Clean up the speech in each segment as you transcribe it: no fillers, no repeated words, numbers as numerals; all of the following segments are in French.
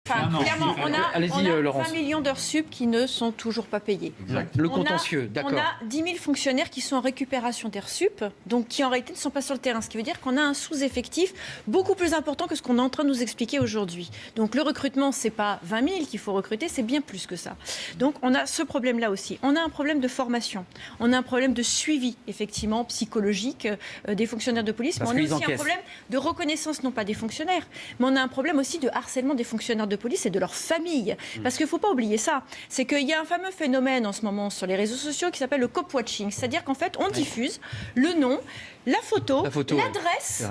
Enfin, clairement, on a Laurence. 20 millions d'heures sup qui ne sont toujours pas payées. Le contentieux, d'accord. On a 10 000 fonctionnaires qui sont en récupération d'heures sup, donc qui en réalité ne sont pas sur le terrain. Ce qui veut dire qu'on a un sous-effectif beaucoup plus important que ce qu'on est en train de nous expliquer aujourd'hui. Donc le recrutement, c'est pas 20 000 qu'il faut recruter, c'est bien plus que ça. Donc on a ce problème-là aussi. On a un problème de formation. On a un problème de suivi, effectivement, psychologique des fonctionnaires de police. Mais on a aussi un problème de reconnaissance, non pas des fonctionnaires, mais on a un problème aussi de harcèlement des fonctionnaires de police et de leurs familles. Parce qu'il ne faut pas oublier ça. C'est qu'il y a un fameux phénomène en ce moment sur les réseaux sociaux qui s'appelle le cop-watching. C'est-à-dire qu'en fait, on diffuse le nom, la photo l'adresse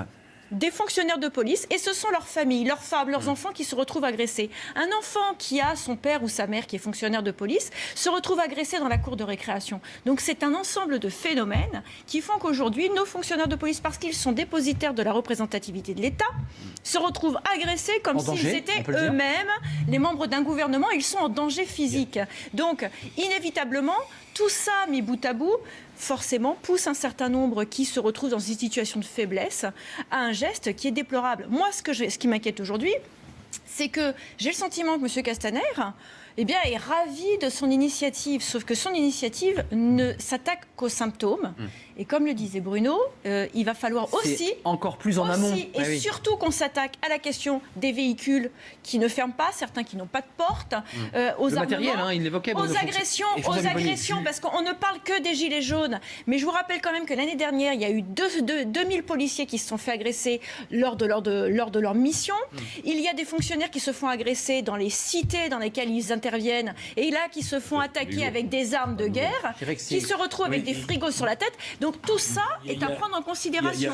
des fonctionnaires de police, et ce sont leurs familles, leurs femmes, leurs enfants qui se retrouvent agressés. Un enfant qui a son père ou sa mère qui est fonctionnaire de police se retrouve agressé dans la cour de récréation. Donc c'est un ensemble de phénomènes qui font qu'aujourd'hui, nos fonctionnaires de police, parce qu'ils sont dépositaires de la représentativité de l'État, se retrouvent agressés comme s'ils étaient eux-mêmes les membres d'un gouvernement. Ils sont en danger physique. Donc inévitablement, tout ça mis bout à bout, forcément, pousse un certain nombre qui se retrouvent dans une situation de faiblesse à un geste qui est déplorable. Moi, ce qui m'inquiète aujourd'hui, c'est que j'ai le sentiment que M. Castaner est ravi de son initiative, sauf que son initiative ne s'attaque qu'aux symptômes. Et comme le disait Bruno, il va falloir aussi... encore plus en amont. Et surtout qu'on s'attaque à la question des véhicules qui ne ferment pas, certains qui n'ont pas de porte, aux matériel, il l'évoquait, aux agressions, parce qu'on ne parle que des gilets jaunes. Mais je vous rappelle quand même que l'année dernière, il y a eu 2000 policiers qui se sont fait agresser lors de leur mission. Il y a des fonctionnaires qui se font agresser dans les cités dans lesquelles ils interviennent, et là, qui se font attaquer avec des armes de guerre, qui se retrouvent avec des frigos sur la tête. Donc tout ça est à prendre en considération.